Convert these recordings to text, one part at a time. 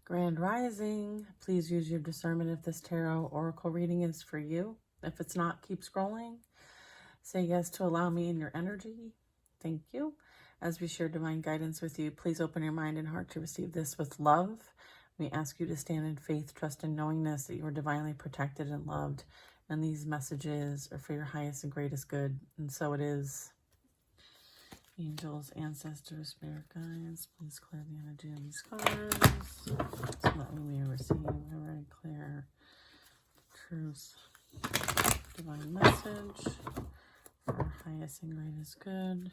Grand Rising, please use your discernment if this tarot oracle reading is for you. If it's not, keep scrolling. Say yes to allow me in your energy. Thank you. As we share divine guidance with you, please open your mind and heart to receive this with love. We ask you to stand in faith, trust, and knowingness that you are divinely protected and loved. And these messages are for your highest and greatest good. And so it is. Angels, ancestors, spirit guides, please clear the energy of these cards so that we may receive a very clear truth, divine message for our highest and greatest good.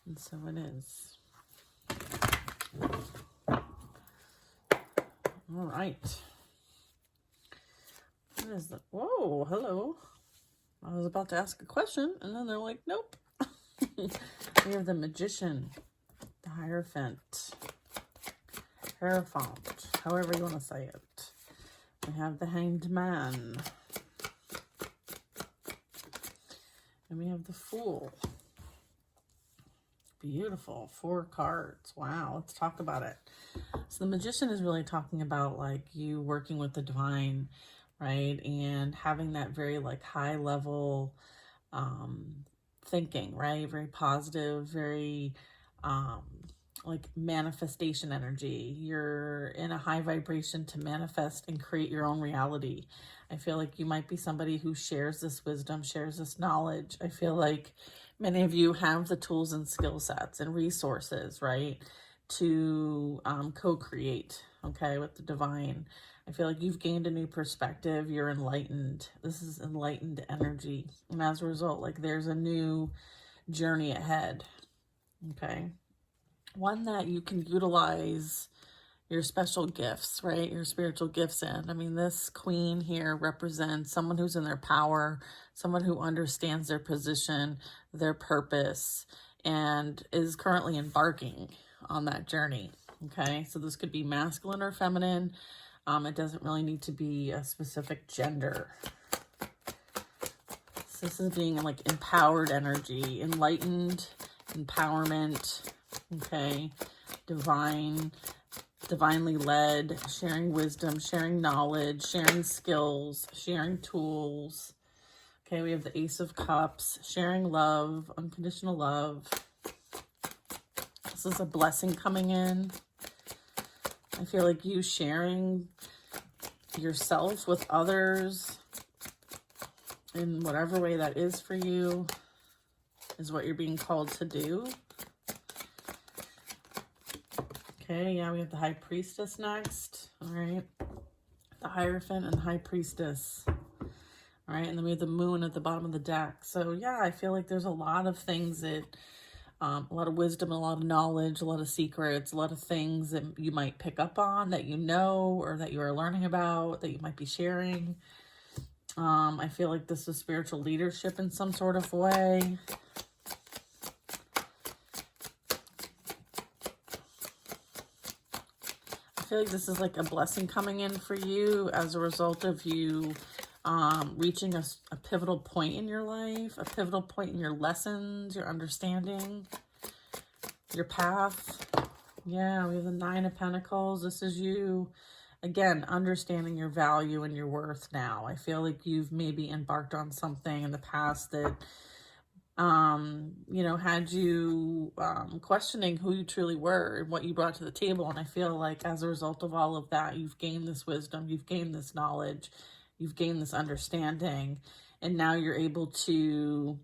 And so it is. All right. What is that? Whoa, hello. I was about to ask a question, and then they're like, nope. We have the Magician, the Hierophant, Hierophant, however you want to say it. We have the Hanged Man. And we have the Fool. Beautiful. 4 cards. Wow, let's talk about it. So the Magician is really talking about like you working with the divine, right? And having that very like high level thinking, right? Very positive, very like manifestation energy. You're in a high vibration to manifest and create your own reality. I feel like you might be somebody who shares this wisdom, shares this knowledge. I feel like many of you have the tools and skill sets and resources, right, to co-create, okay, with the divine. I feel like you've gained a new perspective. You're enlightened. This is enlightened energy. And as a result, like there's a new journey ahead. Okay. One that you can utilize your special gifts, right? Your spiritual gifts in. I mean, this queen here represents someone who's in their power, someone who understands their position, their purpose, and is currently embarking on that journey. Okay. So this could be masculine or feminine. It doesn't really need to be a specific gender. So this is being like empowered energy, enlightened, empowerment, okay, divinely led, sharing wisdom, sharing knowledge, sharing skills, sharing tools. Okay, we have the Ace of Cups, sharing love, unconditional love. This is a blessing coming in. I feel like you sharing yourself with others in whatever way that is for you is what you're being called to do. Okay, yeah, we have the High Priestess next. All right. The Hierophant and the High Priestess. All right, and then we have the Moon at the bottom of the deck. So, yeah, I feel like there's a lot of things that a lot of wisdom, a lot of knowledge, a lot of secrets, a lot of things that you might pick up on that you know or that you are learning about that you might be sharing. I feel like this is spiritual leadership in some sort of way. I feel like this is like a blessing coming in for you as a result of you reaching a pivotal point in your life, a pivotal point in your lessons, your understanding, your path. Yeah, we have the 9 of Pentacles. This is you, again, understanding your value and your worth now. I feel like you've maybe embarked on something in the past that, you know, had you questioning who you truly were and what you brought to the table. And I feel like as a result of all of that, you've gained this wisdom, you've gained this knowledge, you've gained this understanding, and now you're able to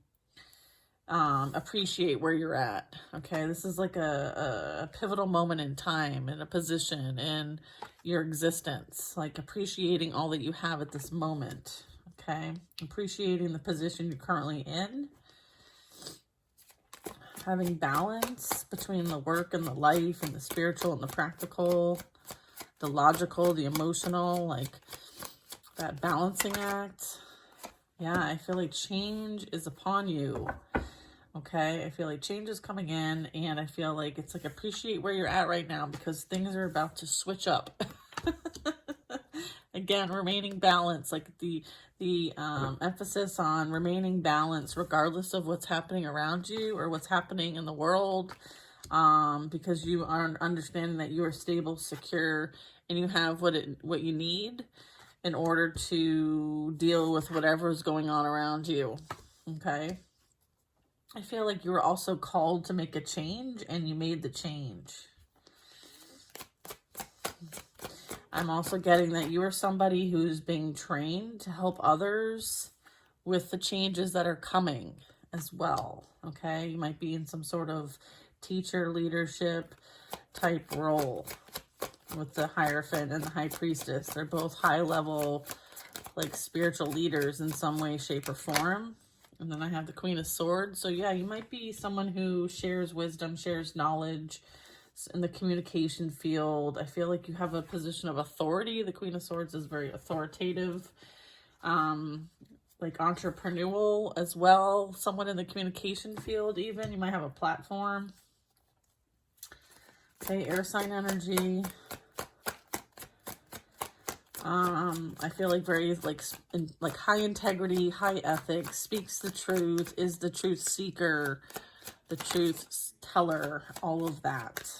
appreciate where you're at. Okay, this is like a pivotal moment in time and a position in your existence, like appreciating all that you have at this moment. Okay, appreciating the position you're currently in, having balance between the work and the life and the spiritual and the practical, the logical, the emotional, like that balancing act. Yeah, I feel like change is upon you. Okay, I feel like change is coming in, and I feel like it's like appreciate where you're at right now because things are about to switch up. Again, remaining balanced, like the emphasis on remaining balanced regardless of what's happening around you or what's happening in the world. because you are understanding that you are stable, secure, and you have what you need in order to deal with whatever is going on around you. Okay. I feel like you were also called to make a change, and you made the change. I'm also getting that you are somebody who's being trained to help others with the changes that are coming as well. Okay. You might be in some sort of teacher leadership type role with the Hierophant and the High Priestess. They're both high level, like spiritual leaders in some way, shape, or form. And then I have the Queen of Swords. So yeah, you might be someone who shares wisdom, shares knowledge in the communication field. I feel like you have a position of authority. The Queen of Swords is very authoritative, like entrepreneurial as well. Someone in the communication field even. You might have a platform. Okay, air sign energy. I feel like very like high integrity, high ethics, speaks the truth, is the truth seeker, the truth teller, all of that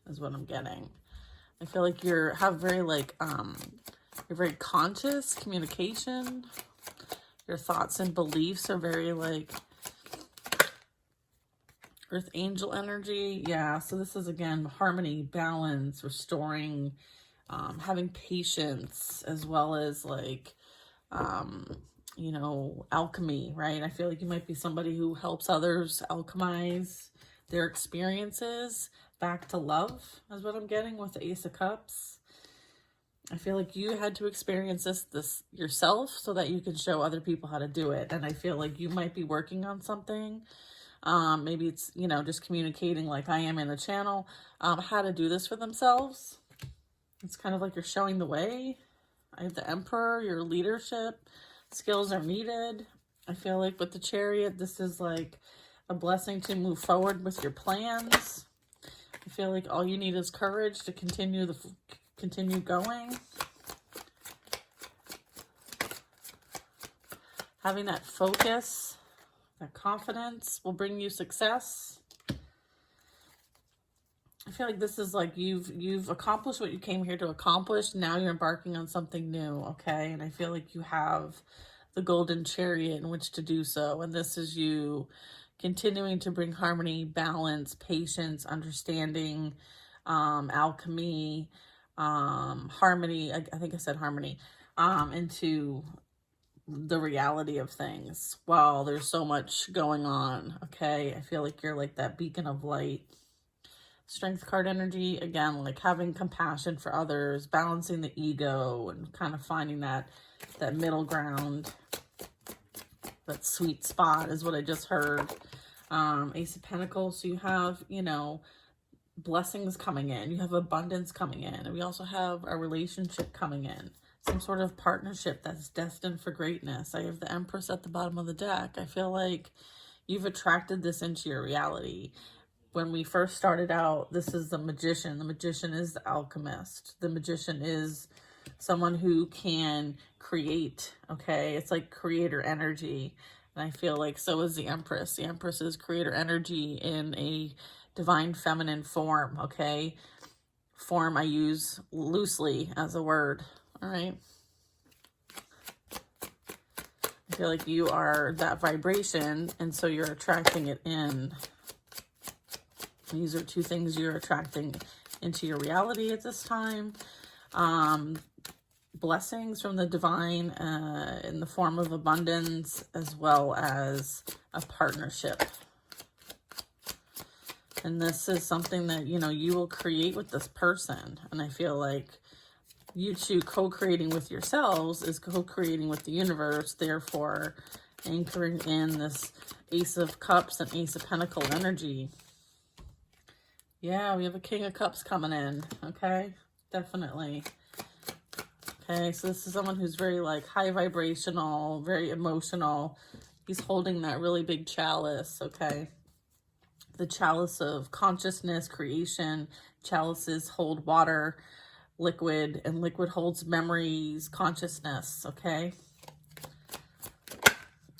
is what I'm getting. I feel like you're very conscious communication. Your thoughts and beliefs are very like Earth Angel energy. Yeah, so this is again harmony, balance, restoring, having patience, as well as like, you know, alchemy, right? I feel like you might be somebody who helps others alchemize their experiences back to love, is what I'm getting with the Ace of Cups. I feel like you had to experience this yourself so that you can show other people how to do it. And I feel like you might be working on something. Maybe it's, you know, just communicating like I am in the channel, how to do this for themselves. It's kind of like you're showing the way. I have the Emperor, your leadership skills are needed. I feel like with the Chariot, this is like a blessing to move forward with your plans. I feel like all you need is courage to continue going. Having that focus, that confidence will bring you success. I feel like this is like you've accomplished what you came here to accomplish. Now you're embarking on something new, okay? And I feel like you have the Golden Chariot in which to do so. And this is you continuing to bring harmony, balance, patience, understanding, alchemy, harmony. I think I said harmony, into the reality of things. Wow, there's so much going on, okay? I feel like you're like that beacon of light. Strength card energy, again, like having compassion for others, balancing the ego, and kind of finding that middle ground. That sweet spot is what I just heard. Ace of Pentacles, so you have, you know, blessings coming in. You have abundance coming in. And we also have a relationship coming in. Some sort of partnership that's destined for greatness. I have the Empress at the bottom of the deck. I feel like you've attracted this into your reality. When we first started out, this is the Magician. The Magician is the alchemist. The Magician is someone who can create, okay? It's like creator energy. And I feel like so is the Empress. The Empress is creator energy in a divine feminine form, okay? Form I use loosely as a word, all right? I feel like you are that vibration, and so you're attracting it in. These are two things you're attracting into your reality at this time. Blessings from the divine in the form of abundance, as well as a partnership. And this is something that, you know, you will create with this person. And I feel like you two co-creating with yourselves is co-creating with the universe, therefore anchoring in this Ace of Cups and Ace of Pentacle energy. Yeah, we have a King of Cups coming in, okay? Definitely. Okay, so this is someone who's very, like, high vibrational, very emotional. He's holding that really big chalice, okay? The chalice of consciousness, creation. Chalices hold water, liquid, and liquid holds memories, consciousness, okay?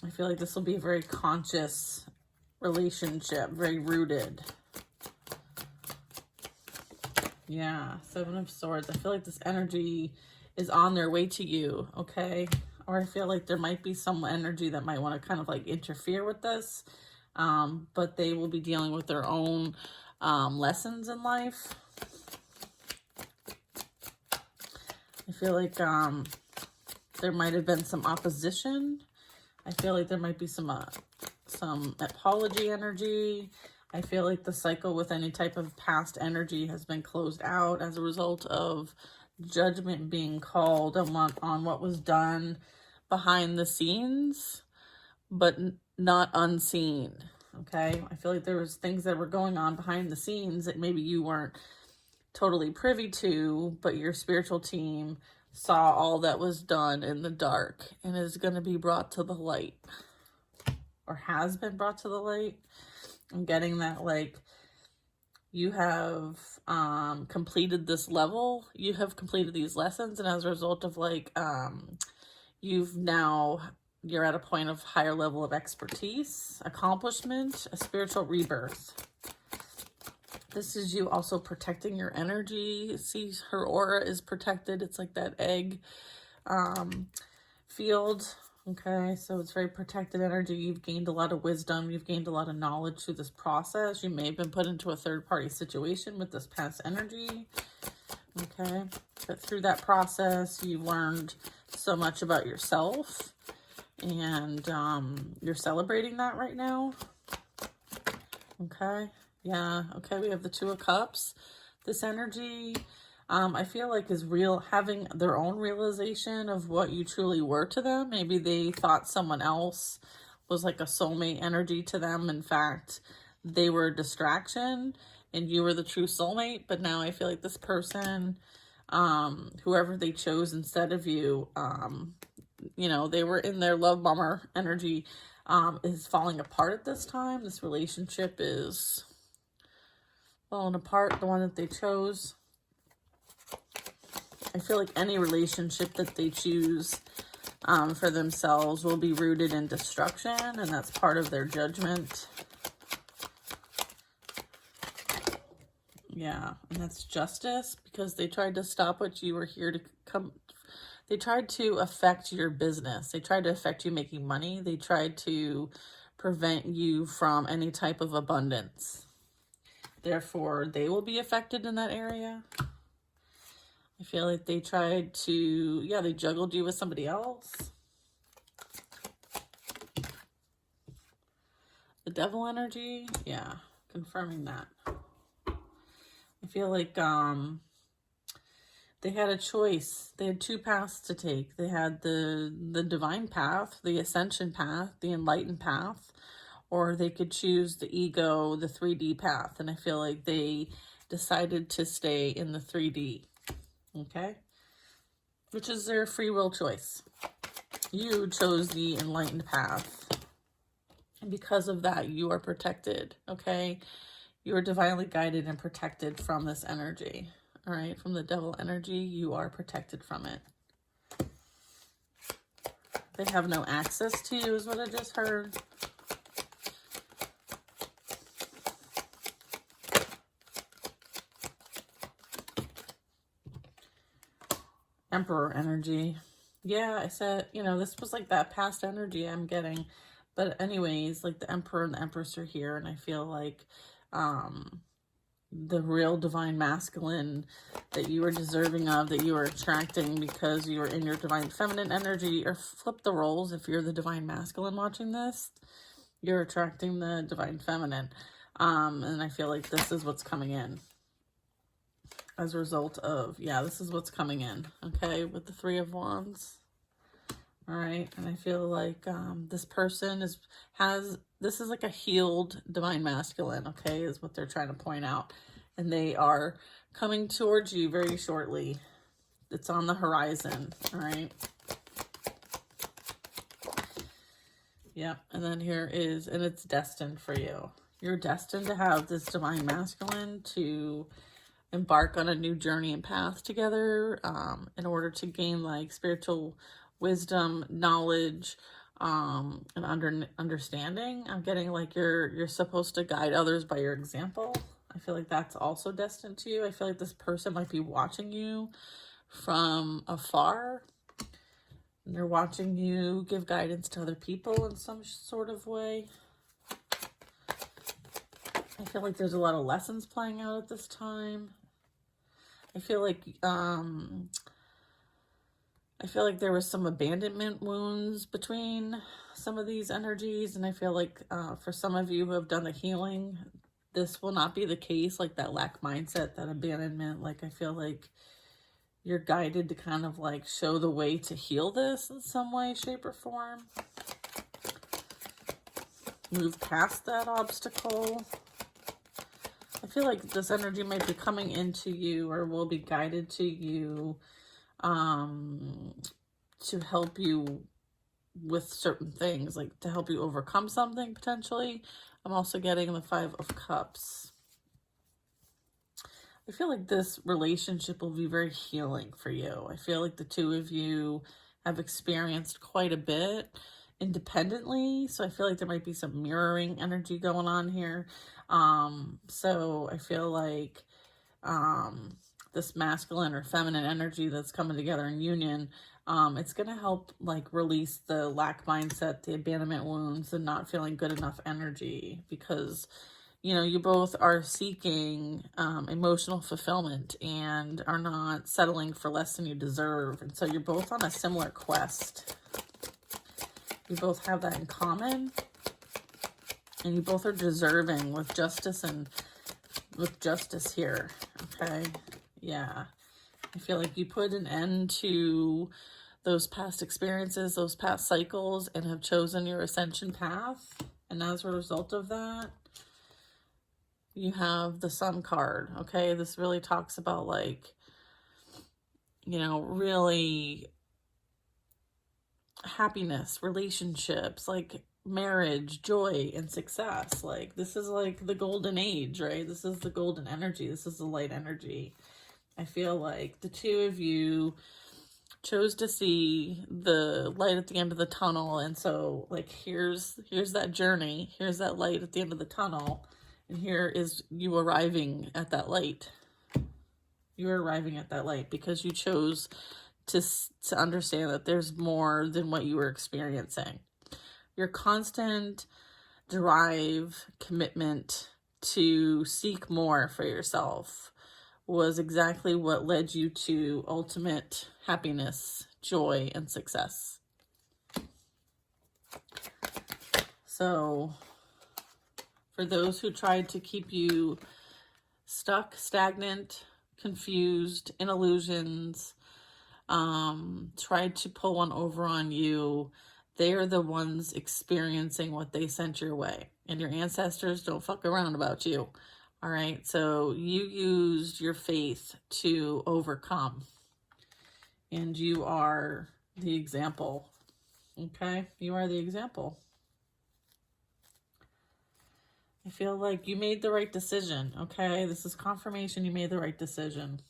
I feel like this will be a very conscious relationship, very rooted. Yeah, Seven of Swords. I feel like this energy is on their way to you, okay? Or I feel like there might be some energy that might want to kind of like interfere with this, but they will be dealing with their own lessons in life. I feel like there might have been some opposition. I feel like there might be some apology energy. I feel like the cycle with any type of past energy has been closed out as a result of judgment being called on what was done behind the scenes, but not unseen. Okay, I feel like there was things that were going on behind the scenes that maybe you weren't totally privy to, but your spiritual team saw all that was done in the dark and is going to be brought to the light, or has been brought to the light. I'm getting that, like, you have completed this level, you have completed these lessons, and as a result of like you're at a point of higher level of expertise, accomplishment, a spiritual rebirth. This is you also protecting your energy. See, her aura is protected. It's like that egg field. Okay, so it's very protected energy. You've gained a lot of wisdom. You've gained a lot of knowledge through this process. You may have been put into a third-party situation with this past energy. Okay, but through that process, you've learned so much about yourself. And you're celebrating that right now. Okay, yeah, okay, we have the Two of Cups. This energy, I feel like is having their own realization of what you truly were to them. Maybe they thought someone else was like a soulmate energy to them. In fact, they were a distraction and you were the true soulmate. But now I feel like this person, whoever they chose instead of you, you know, they were in their love bomber energy, is falling apart at this time. This relationship is falling apart, the one that they chose. I feel like any relationship that they choose for themselves will be rooted in destruction, and that's part of their judgment. Yeah, and that's justice, because they tried to stop what you were here to come. They tried to affect your business. They tried to affect you making money. They tried to prevent you from any type of abundance. Therefore, they will be affected in that area. I feel like they tried to, yeah, they juggled you with somebody else. The Devil energy, yeah, confirming that. I feel like they had a choice. They had two paths to take. They had the divine path, the ascension path, the enlightened path, or they could choose the ego, the 3D path. And I feel like they decided to stay in the 3D. Okay, which is their free will choice. You chose the enlightened path, and because of that, you are protected. Okay, you are divinely guided and protected from this energy. All right, from the devil energy, you are protected from it. They have no access to you, is what I just heard. Emperor energy. Yeah, I said, you know, this was like that past energy I'm getting. But anyways, like the Emperor and the Empress are here, and I feel like the real divine masculine that you are deserving of, that you are attracting because you are in your divine feminine energy, or flip the roles. If you're the divine masculine watching this, you're attracting the divine feminine. And I feel like this is what's coming in. As a result of, yeah, this is what's coming in, okay, with the Three of Wands. All right, and I feel like this person this is like a healed divine masculine, okay, is what they're trying to point out. And they are coming towards you very shortly. It's on the horizon, all right? Yep, and then here is, and it's destined for you. You're destined to have this divine masculine to embark on a new journey and path together in order to gain like spiritual wisdom, knowledge, and understanding. I'm getting like you're supposed to guide others by your example. I feel like that's also destined to you. I feel like this person might be watching you from afar. And they're watching you give guidance to other people in some sort of way. I feel like there's a lot of lessons playing out at this time. I feel like there was some abandonment wounds between some of these energies, and I feel like for some of you who have done the healing, this will not be the case. Like that lack mindset, that abandonment, like I feel like you're guided to kind of like show the way to heal this in some way, shape, or form. Move past that obstacle. I feel like this energy might be coming into you or will be guided to you to help you with certain things, like to help you overcome something potentially. I'm also getting the 5 of Cups. I feel like this relationship will be very healing for you. I feel like the two of you have experienced quite a bit independently, so I feel like there might be some mirroring energy going on here. So I feel like this masculine or feminine energy that's coming together in union, it's going to help like release the lack mindset, the abandonment wounds, and not feeling good enough energy, because you know, you both are seeking emotional fulfillment and are not settling for less than you deserve. And so you're both on a similar quest. You both have that in common. And you both are deserving with justice here. Okay? Yeah. I feel like you put an end to those past experiences, those past cycles, and have chosen your ascension path. And as a result of that, you have the Sun card. Okay, this really talks about like, you know, really happiness, relationships, like marriage, joy, and success. Like this is like the golden age, right? This is the golden energy. This is the light energy. I feel like the two of you chose to see the light at the end of the tunnel, and so like here's that journey, here's that light at the end of the tunnel. And here is you arriving at that light. You're arriving at that light because you chose to understand that there's more than what you were experiencing. Your constant drive, commitment to seek more for yourself was exactly what led you to ultimate happiness, joy, and success. So for those who tried to keep you stuck, stagnant, confused, in illusions, tried to pull one over on you, they are the ones experiencing what they sent your way. And your ancestors don't fuck around about you. All right? So you used your faith to overcome. And you are the example. Okay? You are the example. I feel like you made the right decision, okay? This is confirmation you made the right decision.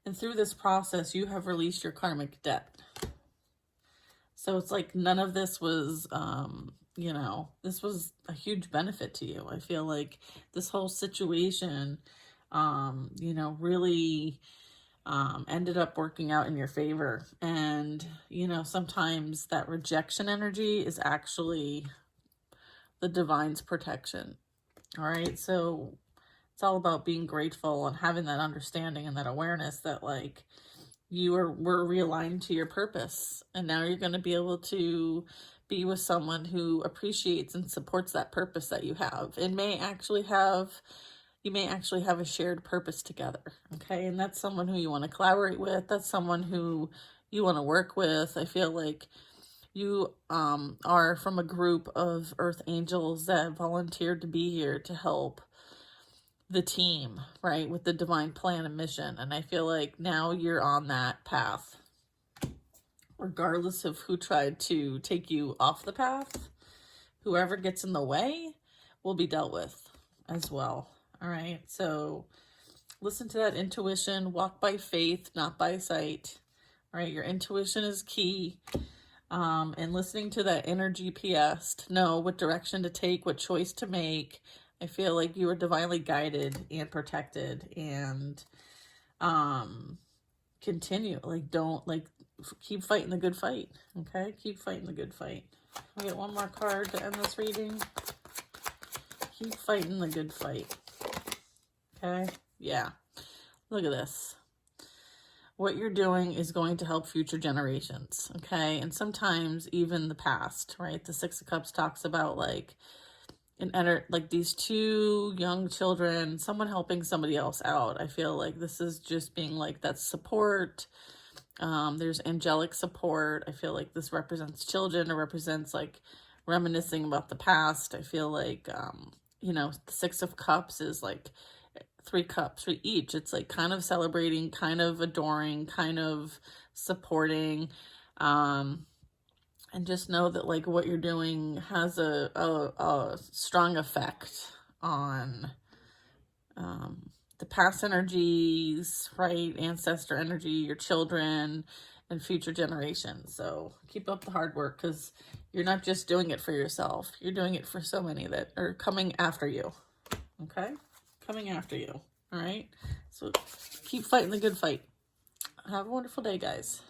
And through this process, you have released your karmic debt. So it's like none of this was, you know, this was a huge benefit to you. I feel like this whole situation, you know, really ended up working out in your favor. And, you know, sometimes that rejection energy is actually the divine's protection. All right, so it's all about being grateful and having that understanding and that awareness that like were realigned to your purpose, and now you're going to be able to be with someone who appreciates and supports that purpose that you have. You may actually have a shared purpose together. Okay, and that's someone who you want to collaborate with. That's someone who you want to work with. I feel like you are from a group of earth angels that volunteered to be here to help the team, right, with the divine plan and mission. And I feel like now you're on that path. Regardless of who tried to take you off the path, whoever gets in the way will be dealt with as well. All right, so listen to that intuition. Walk by faith, not by sight. All right, your intuition is key. And listening to that inner GPS to know what direction to take, what choice to make, I feel like you are divinely guided and protected, and continue. Like, don't, like, keep fighting the good fight. Okay? Keep fighting the good fight. I'll get one more card to end this reading. Keep fighting the good fight. Okay? Yeah. Look at this. What you're doing is going to help future generations. Okay? And sometimes even the past, right? The Six of Cups talks about, like, like these two young children, someone helping somebody else out. I feel like this is just being like that support. There's angelic support. I feel like this represents children, or represents like reminiscing about the past. I feel like, you know, the Six of Cups is like 3 cups for each. It's like kind of celebrating, kind of adoring, kind of supporting. And just know that, like, what you're doing has a strong effect on the past energies, right? Ancestor energy, your children, and future generations. So keep up the hard work, because you're not just doing it for yourself. You're doing it for so many that are coming after you. Okay? Coming after you. All right? So keep fighting the good fight. Have a wonderful day, guys.